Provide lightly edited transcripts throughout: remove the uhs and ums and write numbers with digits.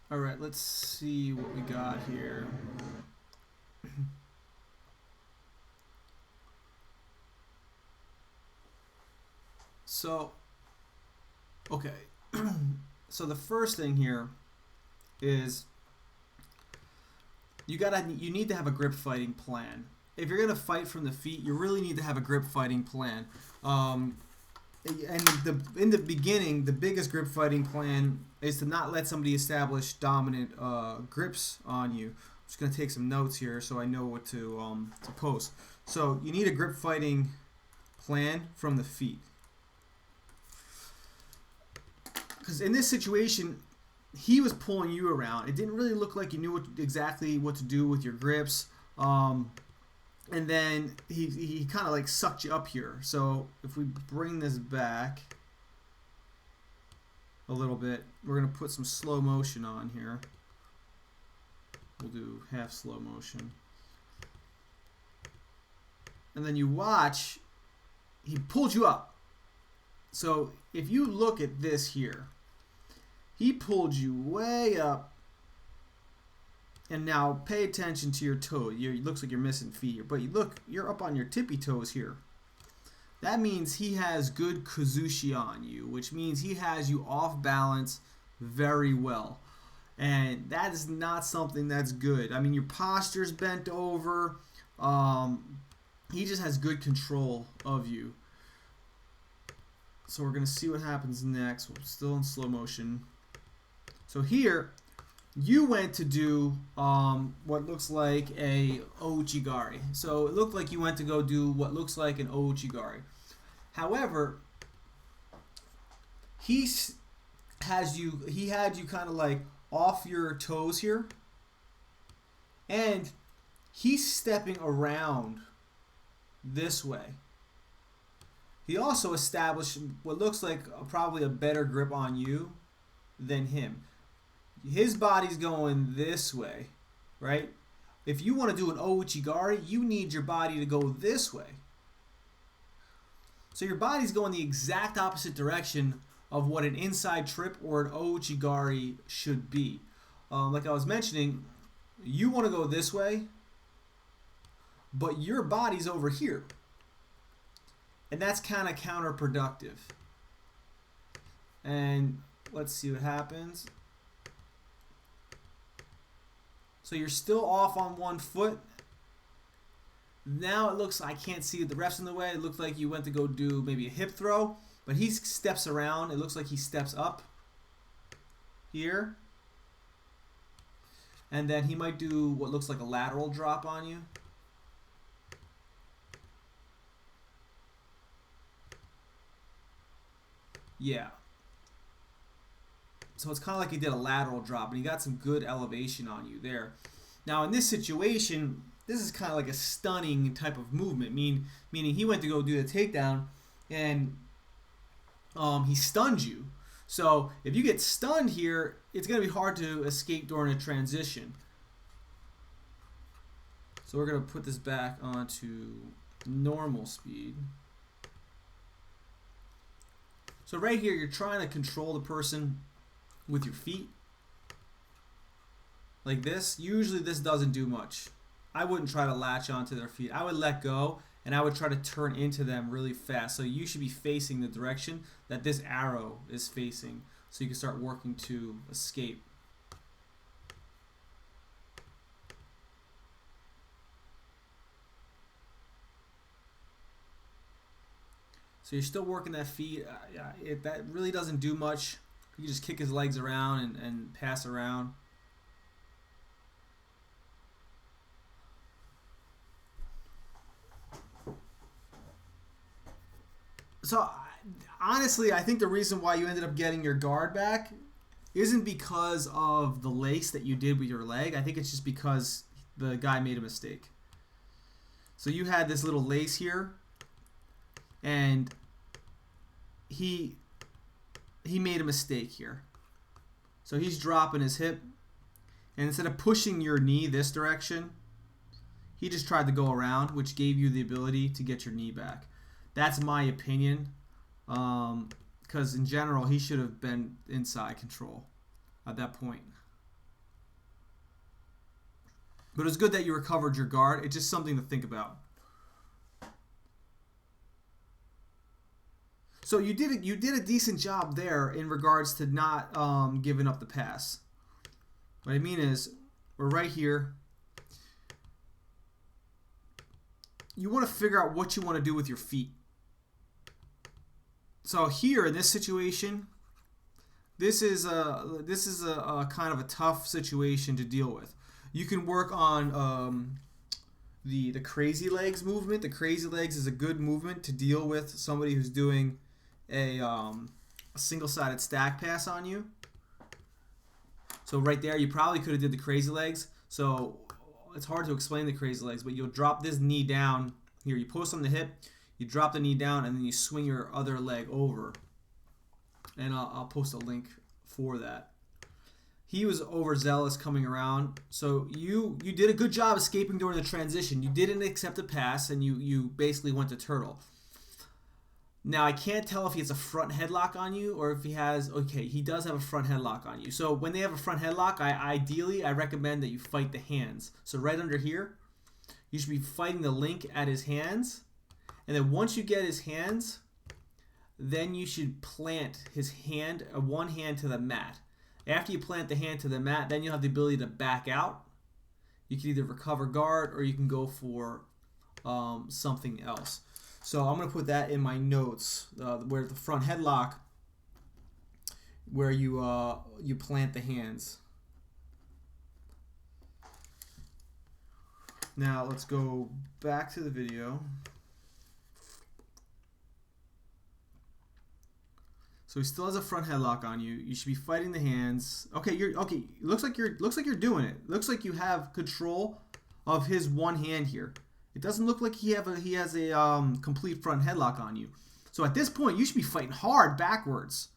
All right, let's see what we got here. So, okay. So the first thing here is you need to have a grip fighting plan. If you're gonna fight from the feet, you really need to have a grip fighting plan. Um, and in the beginning, the biggest grip fighting plan is to not let somebody establish dominant grips on you. I'm just gonna take some notes here so I know what to post. So you need a grip fighting plan from the feet, because in this situation, he was pulling you around. It didn't really look like you knew exactly what to do with your grips. And then he kind of like sucked you up here. So if we bring this back a little bit, we're going to put some slow motion on here. We'll do half slow motion. And then you watch, he pulled you up. So if you look at this here, he pulled you way up. And now pay attention to your toe. It looks like you're missing feet, but you're up on your tippy toes here. That means he has good kazushi on you, which means he has you off balance very well. And that is not something that's good. I mean, your posture's bent over. He just has good control of you. So we're going to see what happens next. We're still in slow motion. So here, you went to do what looks like a ouchigari. So it looked like you went to go do what looks like an ouchigari. However, he had you kind of like off your toes here, and he's stepping around this way. He also established what looks like probably a better grip on you than him. His body's going this way, right? If you want to do an ouchigari, you need your body to go this way. So your body's going the exact opposite direction of what an inside trip or an ouchigari should be. Like I was mentioning, you want to go this way, but your body's over here. And that's kind of counterproductive. And let's see what happens. So you're still off on one foot. Now it looks, I can't see the ref's in the way. It looks like you went to go do maybe a hip throw, but he steps around. It looks like he steps up here. And then he might do what looks like a lateral drop on you. Yeah. So it's kind of like he did a lateral drop, and he got some good elevation on you there. Now in this situation, this is kind of like a stunning type of movement, meaning he went to go do the takedown, and he stunned you. So if you get stunned here, it's going to be hard to escape during a transition. So we're going to put this back onto normal speed. So right here, you're trying to control the person with your feet like this. Usually this doesn't do much. I wouldn't try to latch onto their feet. I would let go, and I would try to turn into them really fast. So you should be facing the direction that this arrow is facing, so you can start working to escape. So you're still working that feet. That really doesn't do much. You can just kick his legs around and pass around. So honestly, I think the reason why you ended up getting your guard back isn't because of the lace that you did with your leg. I think it's just because the guy made a mistake. So you had this little lace here, and he made a mistake here. So he's dropping his hip, and instead of pushing your knee this direction, he just tried to go around, which gave you the ability to get your knee back. That's my opinion, because in general, he should have been inside control at that point. But it's good that you recovered your guard. It's just something to think about. So you did a decent job there in regards to not giving up the pass. What I mean is, we're right here. You want to figure out what you want to do with your feet. So here in this situation, this is a kind of a tough situation to deal with. You can work on the crazy legs movement. The crazy legs is a good movement to deal with somebody who's doing a single-sided stack pass on you. So right there, you probably could have did the crazy legs. So it's hard to explain the crazy legs, but you'll drop this knee down here. You post on the hip, you drop the knee down, and then you swing your other leg over. And I'll post a link for that. He was overzealous coming around. So you did a good job escaping during the transition. You didn't accept the pass, and you basically went to turtle. Now, I can't tell if he has a front headlock on you or if he has... Okay, he does have a front headlock on you. So when they have a front headlock, ideally, I recommend that you fight the hands. So right under here, you should be fighting the link at his hands. And then once you get his hands, then you should plant his hand, one hand to the mat. After you plant the hand to the mat, then you'll have the ability to back out. You can either recover guard or you can go for something else. So I'm going to put that in my notes, where the front headlock, where you plant the hands. Now let's go back to the video. So he still has a front headlock on you. You should be fighting the hands. Okay, okay. Looks like you're doing it. Looks like you have control of his one hand here. It doesn't look like he has a complete front headlock on you. So at this point, you should be fighting hard backwards.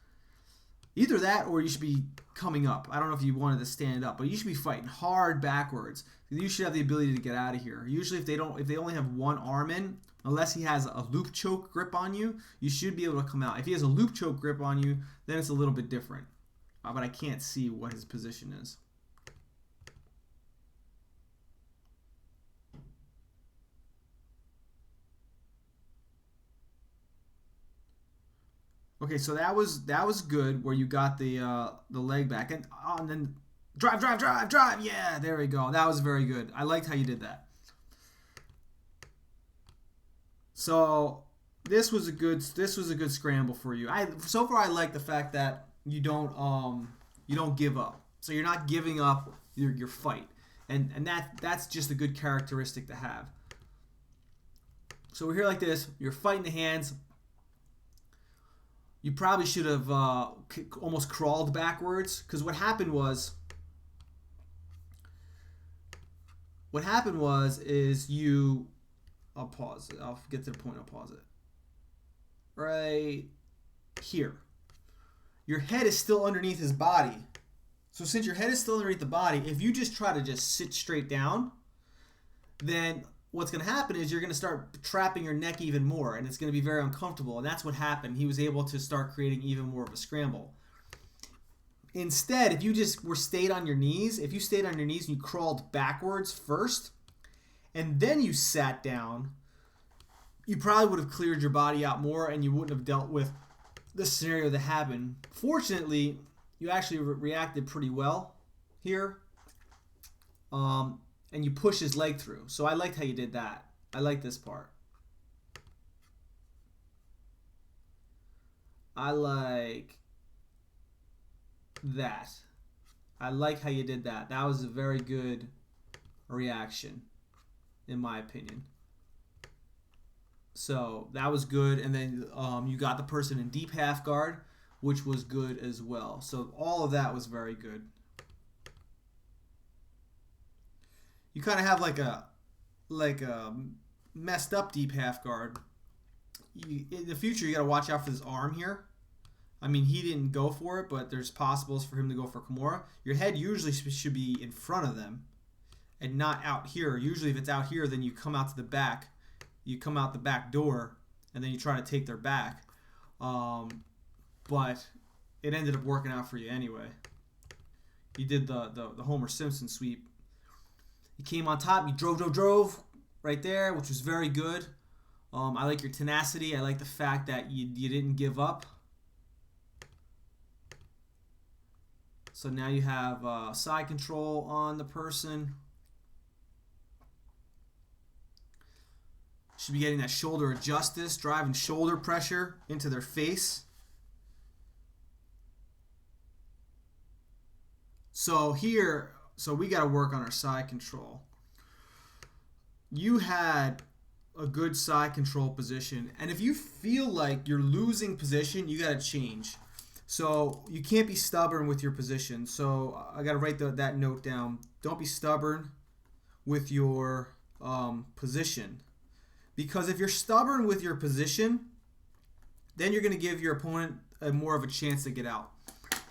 Either that or you should be coming up. I don't know if you wanted to stand up, but you should be fighting hard backwards. You should have the ability to get out of here. Usually if they only have one arm in, unless he has a loop choke grip on you, you should be able to come out. If he has a loop choke grip on you, then it's a little bit different. But I can't see what his position is. Okay, so that was good where you got the leg back and then drive. Yeah, there we go. That was very good. I liked how you did that. So this was a good scramble for you. So far I like the fact that you don't give up. So you're not giving up your fight, and that's just a good characteristic to have. So we're here like this. You're fighting the hands. You probably should have almost crawled backwards, because what happened was you... I'll pause it. I'll get to the point. I'll pause it. Right here. Your head is still underneath his body. So since your head is still underneath the body, if you just try to just sit straight down, then what's going to happen is you're going to start trapping your neck even more, and it's going to be very uncomfortable. And that's what happened. He was able to start creating even more of a scramble. Instead, if you just stayed on your knees, and you crawled backwards first, and then you sat down, you probably would have cleared your body out more, and you wouldn't have dealt with the scenario that happened. Fortunately, you actually reacted pretty well here. And you push his leg through. So I liked how you did that. I like this part. I like that. I like how you did that. That was a very good reaction, in my opinion. So that was good. And then you got the person in deep half guard, which was good as well. So all of that was very good. You kind of have like a messed up deep half guard. In the future, you got to watch out for this arm here. I mean, he didn't go for it, but there's possibles for him to go for Kimura. Your head usually should be in front of them and not out here. Usually if it's out here, then you come out to the back. You come out the back door, and then you try to take their back. But it ended up working out for you anyway. You did the Homer Simpson sweep. You came on top. You drove right there, which was very good. I like your tenacity. I like the fact that you didn't give up. So now you have side control on the person. Should be getting that shoulder justice, driving shoulder pressure into their face. So here, we got to work on our side control. You had a good side control position, and if you feel like you're losing position, you got to change. So you can't be stubborn with your position. So I got to write that note down. Don't be stubborn with your position. Because if you're stubborn with your position, then you're going to give your opponent more of a chance to get out.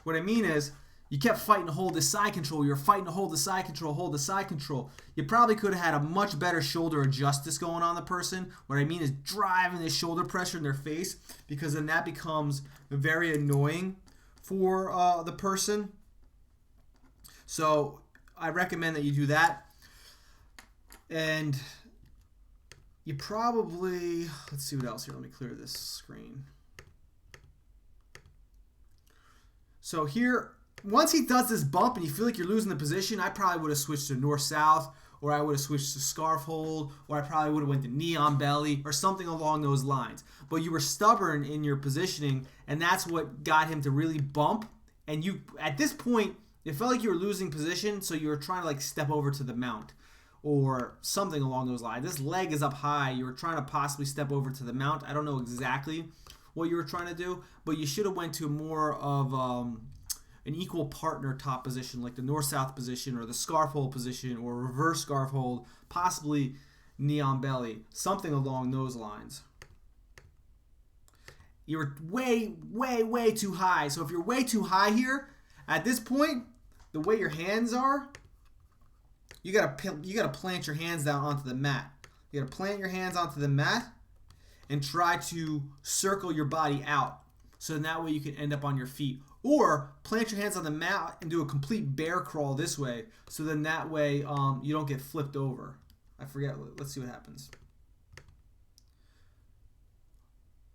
What I mean is, you kept fighting to hold this side control. You were fighting to hold the side control, hold the side control. You probably could have had a much better shoulder justice going on the person. What I mean is driving this shoulder pressure in their face, because then that becomes very annoying for the person. So I recommend that you do that. And you probably, let's see what else here. Let me clear this screen. So here, once he does this bump and you feel like you're losing the position, I probably would have switched to north-south, or I would have switched to scarf hold, or I probably would have went to knee on belly, or something along those lines. But you were stubborn in your positioning, and that's what got him to really bump. And you, at this point, it felt like you were losing position, so you were trying to like step over to the mount, or something along those lines. This leg is up high. You were trying to possibly step over to the mount. I don't know exactly what you were trying to do, but you should have went to more of an equal partner top position, like the north-south position or the scarf hold position or reverse scarf hold, possibly knee on belly, something along those lines. You were way too high. So if you're way too high here, at this point, the way your hands are, you gotta plant your hands down onto the mat. You gotta plant your hands onto the mat and try to circle your body out, so then that way you can end up on your feet. Or plant your hands on the mat and do a complete bear crawl this way, so then that way you don't get flipped over. I forget. Let's see what happens.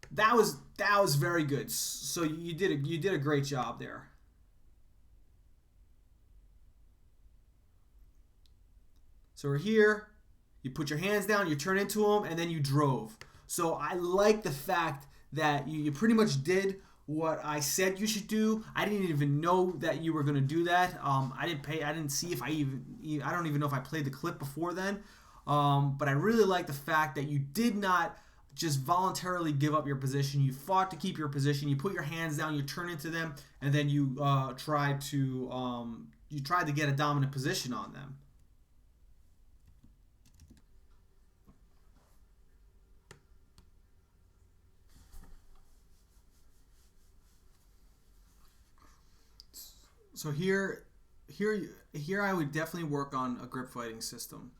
That was very good. So you did a great job there. So we're here. You put your hands down, you turn into them, and then you drove. So I like the fact that you pretty much did what I said you should do. I didn't even know that you were going to do that. I didn't see if I don't even know if I played the clip before then. But I really like the fact that you did not just voluntarily give up your position. You fought to keep your position. You put your hands down, you turn into them, and then you tried to get a dominant position on them. So here I would definitely work on a grip fighting system.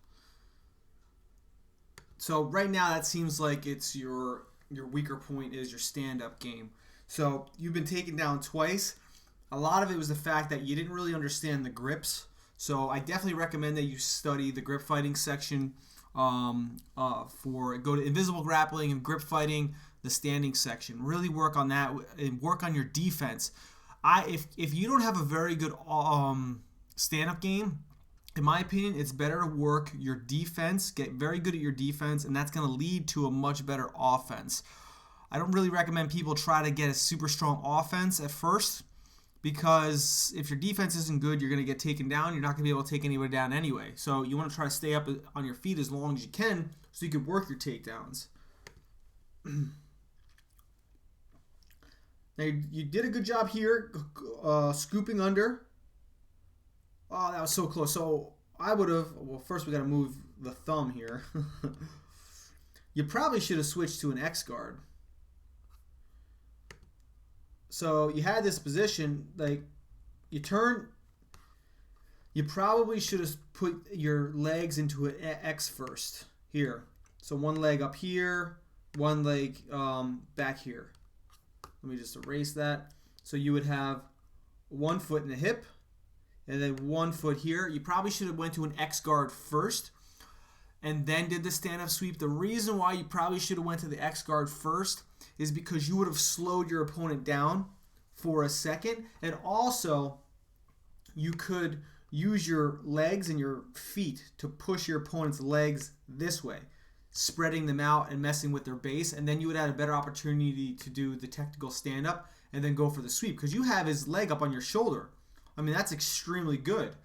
So right now that seems like it's your weaker point is your stand-up game. So you've been taken down twice. A lot of it was the fact that you didn't really understand the grips. So I definitely recommend that you study the grip fighting section go to invisible grappling and grip fighting, the standing section. Really work on that and work on your defense. If you don't have a very good stand-up game, in my opinion, it's better to work your defense, get very good at your defense, and that's going to lead to a much better offense. I don't really recommend people try to get a super strong offense at first, because if your defense isn't good, you're going to get taken down. You're not going to be able to take anybody down anyway. So you want to try to stay up on your feet as long as you can so you can work your takedowns. Now, you did a good job here, scooping under. Oh, that was so close. So I would have, well, first we got to move the thumb here. You probably should have switched to an X guard. So you had this position, like you turn, you probably should have put your legs into an X first here. So one leg up here, one leg back here. Let me just erase that. So you would have one foot in the hip, and then 1 foot here. You probably should have went to an X guard first and then did the stand-up sweep. The reason why you probably should have went to the X guard first is because you would have slowed your opponent down for a second, and also you could use your legs and your feet to push your opponent's legs this way, spreading them out and messing with their base, and then you would have a better opportunity to do the technical stand-up and then go for the sweep because you have his leg up on your shoulder. I mean, that's extremely good.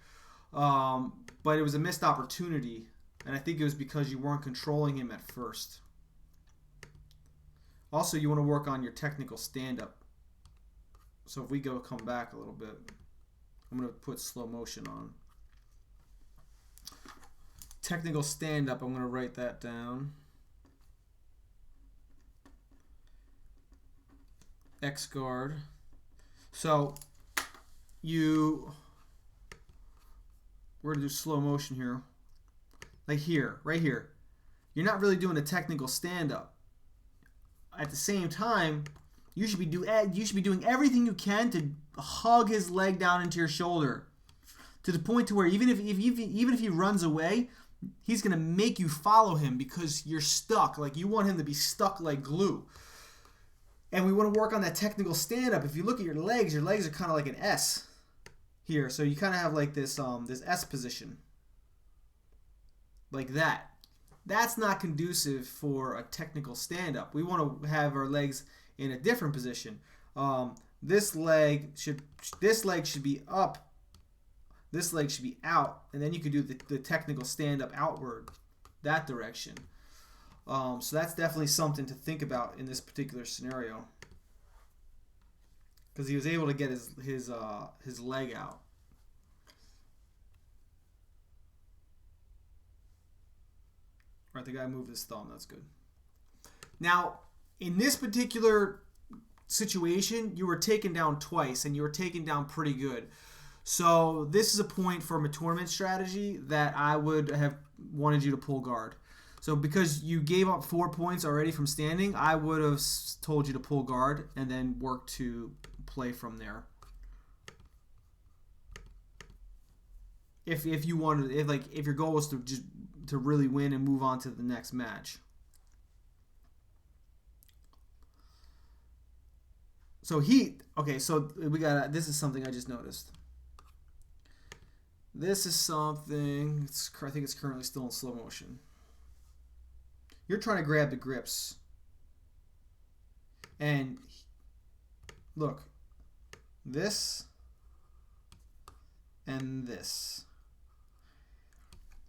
But it was a missed opportunity, and I think it was because you weren't controlling him at first. Also, you want to work on your technical stand-up. So if we come back a little bit, I'm going to put slow motion on. Technical stand-up, I'm going to write that down. X guard. So we're going to do slow motion here. Like here, right here. You're not really doing a technical stand-up. At the same time, you should be doing everything you can to hug his leg down into your shoulder, to the point to where even if he runs away, he's gonna make you follow him because you're stuck. Like you want him to be stuck like glue. And we want to work on that technical stand-up. If you look at your legs are kind of like an S here, so you kind of have like this S position, like that. That's not conducive for a technical stand-up. We want to have our legs in a different position. This leg should be up. This leg should be out, and then you could do the technical stand-up outward, that direction. So that's definitely something to think about in this particular scenario, because he was able to get his leg out. Right, the guy moved his thumb. That's good. Now, in this particular situation, you were taken down twice, and you were taken down pretty good. So this is a point from a tournament strategy that I would have wanted you to pull guard. So because you gave up 4 points already from standing, I would have told you to pull guard and then work to play from there. If you wanted, if your goal was to really win and move on to the next match. So we got, this is something I just noticed. This is something, I think it's currently still in slow motion. You're trying to grab the grips. And look, this and this.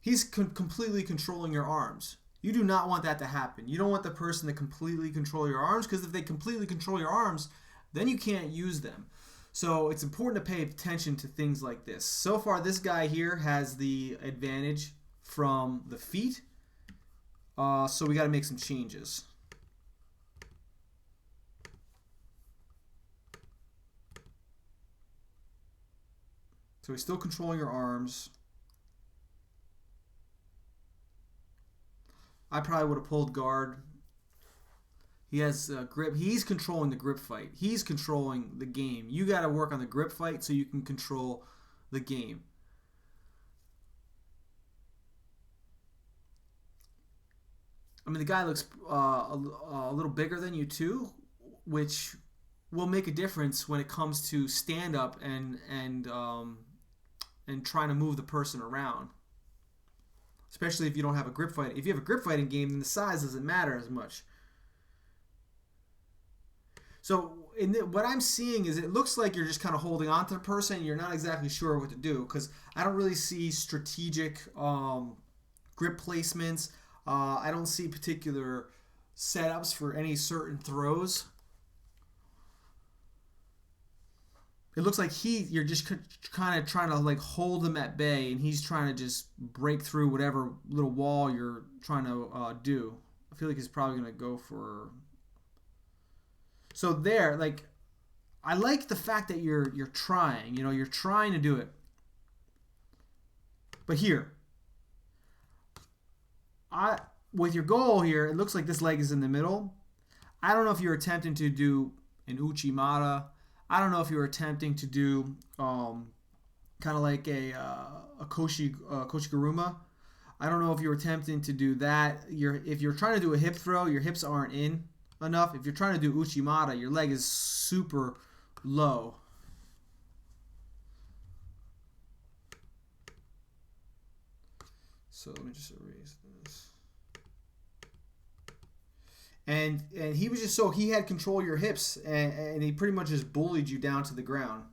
He's completely controlling your arms. You do not want that to happen. You don't want the person to completely control your arms, because if they completely control your arms, then you can't use them. So it's important to pay attention to things like this. So far, this guy here has the advantage from the feet. So we got to make some changes. So he's still controlling your arms. I probably would have pulled guard. He has grip. He's controlling the grip fight. He's controlling the game. You got to work on the grip fight so you can control the game. I mean, the guy looks a little bigger than you too, which will make a difference when it comes to stand up and trying to move the person around. Especially if you don't have a grip fight. If you have a grip fighting game, then the size doesn't matter as much. So what I'm seeing is it looks like you're just kind of holding on to the person. And you're not exactly sure what to do, because I don't really see strategic grip placements. I don't see particular setups for any certain throws. It looks like you're just kind of trying to like hold him at bay, and he's trying to just break through whatever little wall you're trying to do. I feel like he's probably going to go for... So there, like, I like the fact that you're trying. You know, you're trying to do it. But here, with your goal here, it looks like this leg is in the middle. I don't know if you're attempting to do an Uchimata. I don't know if you were attempting to do kind of like a koshiguruma. I don't know if you're attempting to do that. If you're trying to do a hip throw, your hips aren't in enough. If you're trying to do uchimata, your leg is super low. So let me just erase this. And he was just so he had control of your hips, and he pretty much just bullied you down to the ground.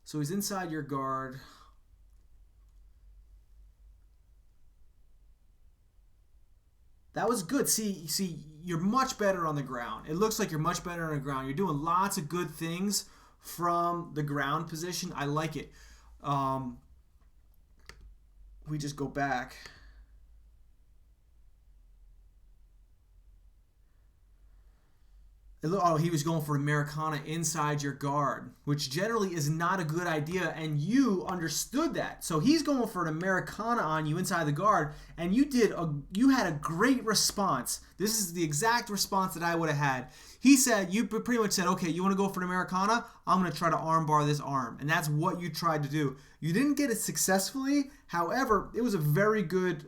So he's inside your guard. That was good. See, you're much better on the ground. It looks like you're much better on the ground. You're doing lots of good things from the ground position. I like it. We just go back. Oh, he was going for Americana inside your guard, which generally is not a good idea, and you understood that. So he's going for an Americana on you inside the guard, and you had a great response. This is the exact response that I would have had. He said, you pretty much said, okay, you want to go for an Americana? I'm going to try to armbar this arm, and that's what you tried to do. You didn't get it successfully. However, it was a very good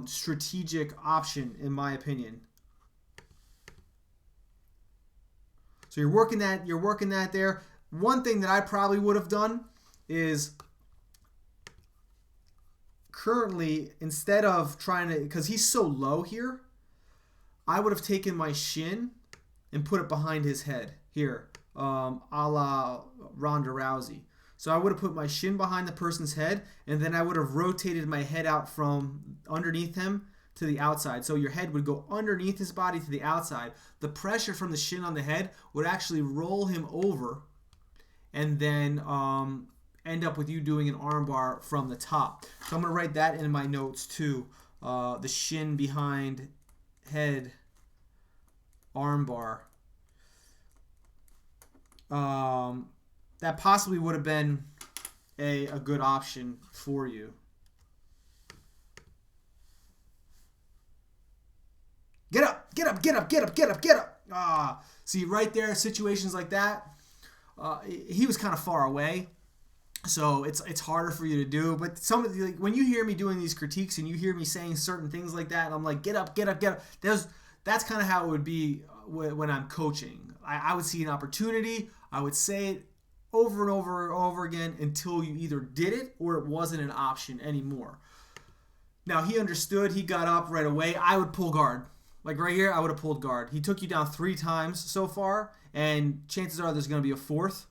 strategic option, in my opinion. So you're working that there. One thing that I probably would have done is currently, instead of trying to, because he's so low here, I would have taken my shin and put it behind his head here, a la Ronda Rousey. So I would have put my shin behind the person's head, and then I would have rotated my head out from underneath him to the outside. So your head would go underneath his body to the outside. The pressure from the shin on the head would actually roll him over and then end up with you doing an armbar from the top. So I'm going to write that in my notes too. The shin behind head armbar. That possibly would have been a good option for you. Get up, get up, get up, get up, get up, get up. See, right there, situations like that, he was kind of far away, so it's harder for you to do. But like, when you hear me doing these critiques and you hear me saying certain things like that, and I'm like, get up, get up, get up, that's kind of how it would be when I'm coaching. I would see an opportunity, I would say it over and over and over again until you either did it or it wasn't an option anymore. Now, he understood, he got up right away. I would pull guard. Like right here, I would have pulled guard. He took you down 3 times so far, and chances are there's going to be a 4th.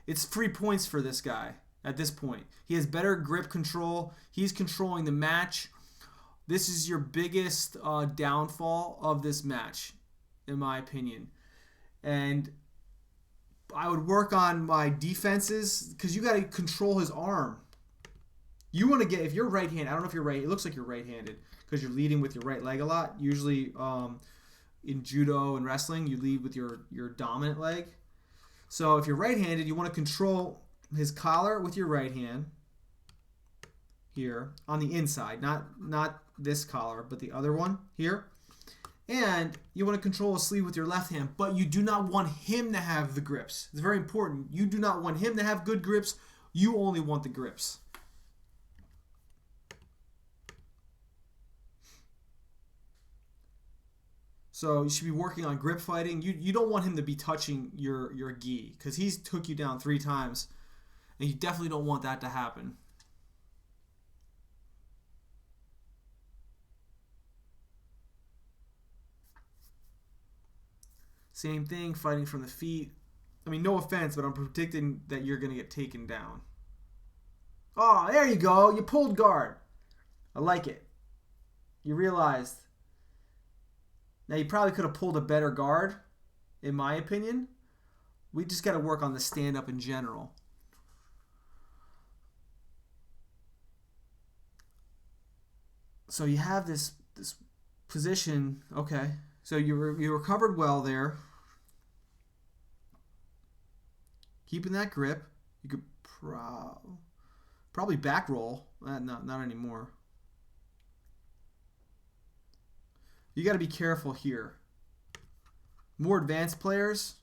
It's 3 points for this guy at this point. He has better grip control. He's controlling the match. This is your biggest downfall of this match, in my opinion. And I would work on my defenses because you got to control his arm. You want to get, if you're right-handed, I don't know if you're right, it looks like you're right-handed because you're leading with your right leg a lot. Usually in judo and wrestling, you lead with your dominant leg. So if you're right-handed, you want to control his collar with your right hand here on the inside, not this collar, but the other one here. And you want to control his sleeve with your left hand, but you do not want him to have the grips. It's very important. You do not want him to have good grips. You only want the grips. So you should be working on grip fighting. You don't want him to be touching your gi because he's took you down 3 times, and you definitely don't want that to happen. Same thing, fighting from the feet. I mean, no offense, but I'm predicting that you're going to get taken down. Oh, there you go. You pulled guard. I like it. You realized. Now, you probably could have pulled a better guard, in my opinion. We just got to work on the stand-up in general. So you have this position. Okay. So you recovered well there. Keeping that grip. You could probably back roll. Not anymore. You got to be careful here. More advanced players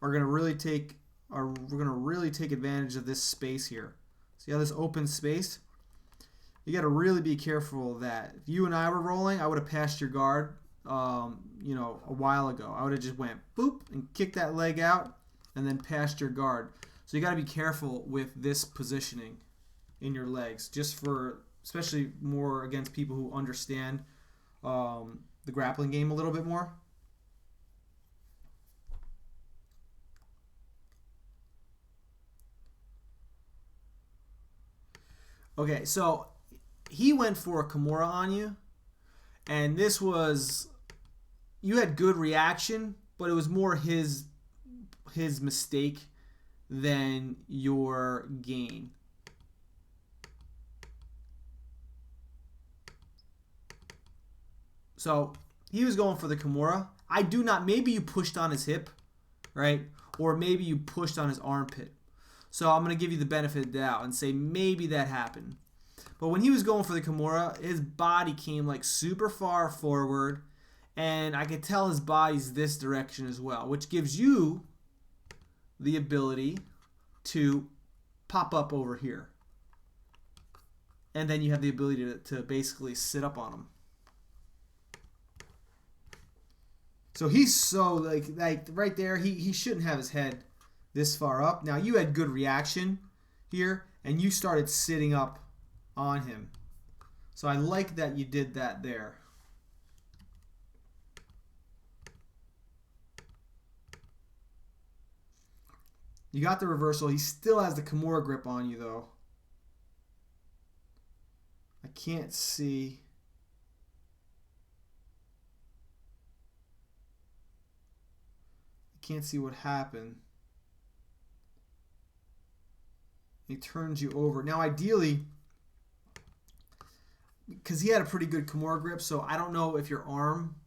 are going to really take advantage of this space here. See how this open space? You got to really be careful of that. If you and I were rolling, I would have passed your guard, a while ago. I would have just went boop and kicked that leg out and then passed your guard. So you got to be careful with this positioning in your legs, especially more against people who understand the grappling game a little bit more. Okay, so he went for a Kimura on you, and this was, you had good reaction, but it was more his mistake than your gain. So he was going for the Kimura. Maybe you pushed on his hip, right? Or maybe you pushed on his armpit. So I'm going to give you the benefit of the doubt and say maybe that happened. But when he was going for the Kimura, his body came like super far forward, and I could tell his body's this direction as well, which gives you the ability to pop up over here. And then you have the ability to basically sit up on him. So he's so like right there, he shouldn't have his head this far up. Now you had good reaction here, and you started sitting up on him. So I like that you did that there. You got the reversal. He still has the Kimura grip on you, though. I can't see. Can't see what happened. He turns you over. Now, ideally, because he had a pretty good Kimura grip, so I don't know if your arm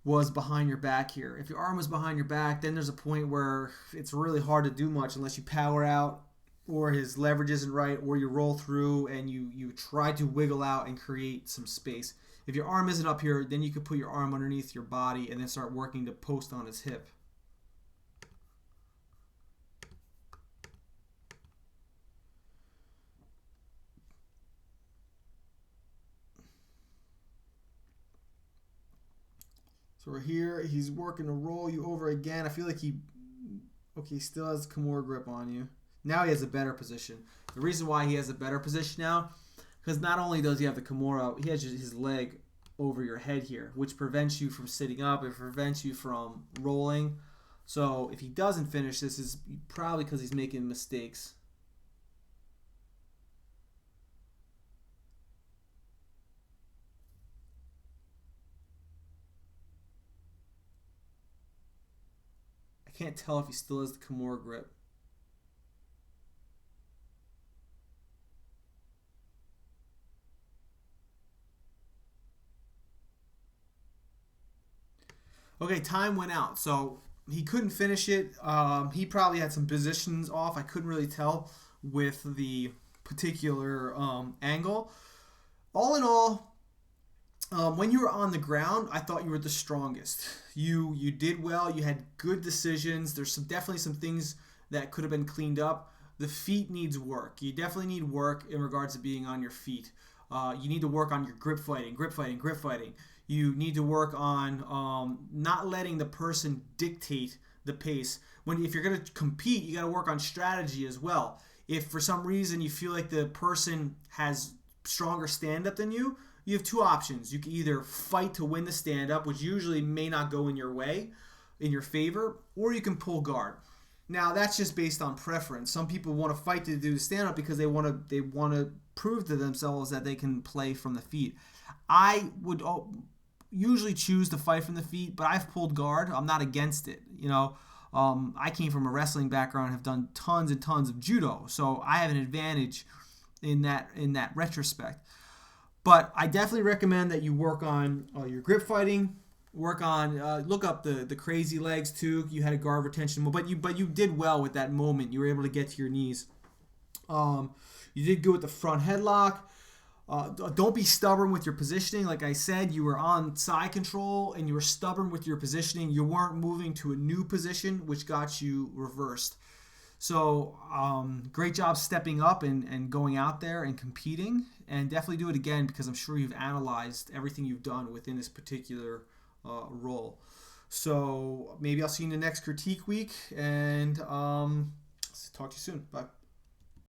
was behind your back here. If your arm was behind your back, then there's a point where it's really hard to do much unless you power out, or his leverage isn't right, or you roll through and you try to wiggle out and create some space. If your arm isn't up here, then you could put your arm underneath your body and then start working to post on his hip. So we're here. He's working to roll you over again. I feel like he still has Kimura grip on you. Now he has a better position. The reason why he has a better position now, because not only does he have the Kimura, he has just his leg over your head here, which prevents you from sitting up. It prevents you from rolling. So if he doesn't finish this, is probably because he's making mistakes. I can't tell if he still has the Kimura grip. Okay, time went out, so he couldn't finish it. He probably had some positions off. I couldn't really tell with the particular angle. All in all, when you were on the ground, I thought you were the strongest. You did well. You had good decisions. There's definitely some things that could have been cleaned up. The feet needs work. You definitely need work in regards to being on your feet. You need to work on your grip fighting. You need to work on not letting the person dictate the pace. If you're going to compete, you got to work on strategy as well. If for some reason you feel like the person has stronger stand-up than you, you have two options. You can either fight to win the stand-up, which usually may not go in your way, in your favor, or you can pull guard. Now, that's just based on preference. Some people want to fight to do the stand-up because they want to prove to themselves that they can play from the feet. I would usually choose to fight from the feet, but I've pulled guard. I'm not against it. I came from a wrestling background and have done tons and tons of judo, so I have an advantage in that retrospect. But I definitely recommend that you work on your grip fighting. Work on look up the crazy legs too. You had a guard retention, but you did well with that moment. You were able to get to your knees. You did good with the front headlock. Don't be stubborn with your positioning. Like I said, you were on side control and you were stubborn with your positioning. You weren't moving to a new position, which got you reversed. So great job stepping up and going out there and competing. And definitely do it again, because I'm sure you've analyzed everything you've done within this particular role. So maybe I'll see you in the next critique week, and talk to you soon. Bye.